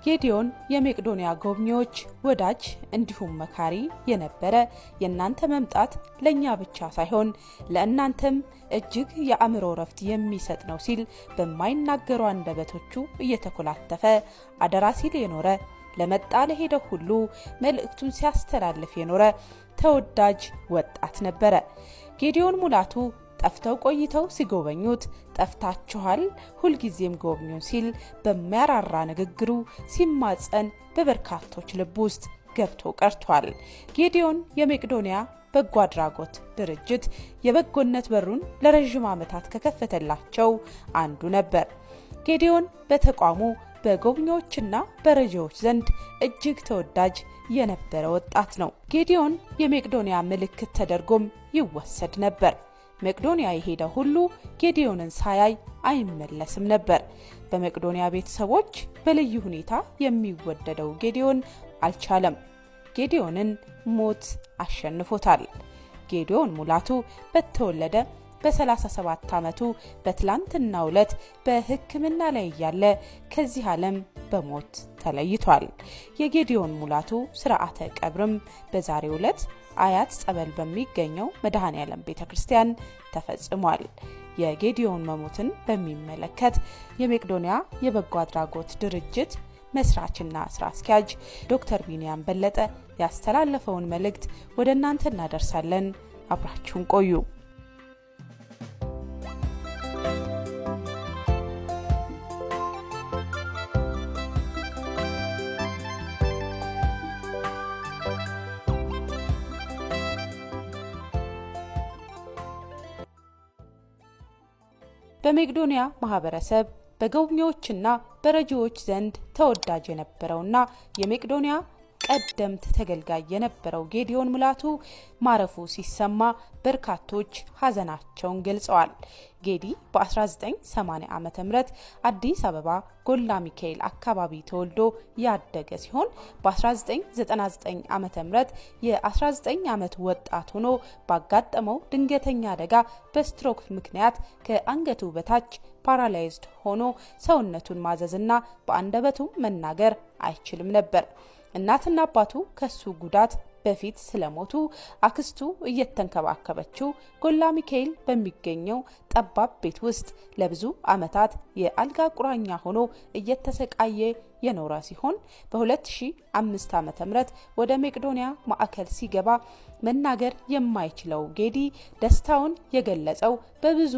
ጌዲዮን የመቄዶንያ ጎብኚዎች ወዳጅ እንዲሁም መካሪ የነበረ የናንተ መምጣት ለኛ ብቻ ሳይሆን ለእናንተም እጅግ የአእምሮ ረፍት የሚሰጥ ነው ሲል በማይናገሩ አንደበቶቹ እየተኮላተፈ አደራ ሲል የኖረ ለመጣ ለሄደ ሁሉ መልእክቱን ሲያስተላልፍ የኖረ ተወዳጅ ወጣት ነበረ። ጌዲዮን ሙላቱ ጠፍተው ቆይተው ሲጎበኙት ጠፍታችኋል ሁልጊዜም ጎብኙን ሲል በሚያራራ ንግግሩ ሲማጸን በበርካቶች ልብ ውስጥ ገብቶ ቀርቷል። ጌዲዮን የመቄዶንያ በጎ አድራጎት ድርጅት የበጎነት በሩን ለረጅም ዓመታት ከከፈተላቸው አንዱ ነበር። ጌዲዮን በተቋሙ በጎብኚዎችና በረጂዎች ዘንድ እጅግ ተወዳጅ የነበረ ወጣት ነው። ጌዲዮን የመቄዶንያ ምልክት ተደርጎም ይወሰድ ነበር። መቄዶንያ የሄደ ሁሉ ጌዲዮንን ሳያይ አይመለስም ነበር። በመቄዶንያ ቤተሰቦች በልዩ ሁኔታ የሚወደደው ጌዲዮን አልቻለም። ጌዲዮንን ሞት አሸንፎታል። ጌዲዮን ሙላቱ በተወለደ በ37 ዓመቱ በትላንትናው ዕለት በሕክምና ላይ ያለ ከዚህ ዓለም በሞት ተለይቷል። የጌዲዮን ሙላቱ ሥርዓተ ቀብርም በዛሬው ዕለት አያት ጸበል በሚገኘው መድኃኔዓለም ቤተክርስቲያን ተፈጽሟል። የጌዲዮን መሞትን በሚመለከት የመቄዶንያ የበጎ አድራጎት ድርጅት መስራችና ስራ አስኪያጅ ዶክተር ቢኒያም በለጠ ያስተላለፈውን መልእክት ወደ እናንተ እናደርሳለን። አብራችሁን ቆዩ። በመቄዶንያ ማህበረሰብ በጎብኚዎችና በረጂዎች ዘንድ ተወዳጅ የነበረውና የመቄዶንያ ቀደምት ተገልጋይ የነበረው ጌዲዮን ሙላቱ ማረፉ ሲሰማ በርካቶች ሀዘናቸውን ገልጸዋል። ጌዲ በ1980 ዓመተ ምህረት አዲስ አበባ ጎላ ሚካኤል አካባቢ ተወልዶ ያደገ ሲሆን በ1999 ዓመተ ምህረት የ19 ዓመት ወጣት ሆኖ ባጋጠመው ድንገተኛ አደጋ በስትሮክ ምክንያት ከአንገቱ በታች ፓራላይዝድ ሆኖ ሰውነቱን ማዘዝና በአንደበቱ መናገር አይችልም ነበር። እናትና አባቱ ከሱ ጉዳት በፊት ስለሞቱ አክስቱ እየተንከባከበችው ጎላ ሚካኤል በሚገኘው ጠባብ ቤት ውስጥ ለብዙ ዓመታት የአልጋ ቁራኛ ሆኖ እየተሰቃየ የኖረ ሲሆን በ2005 ዓመተ ምህረት ወደ መቄዶንያ ማዕከል ሲገባ መናገር የማይችለው ጌዲ ደስታውን የገለጸው በብዙ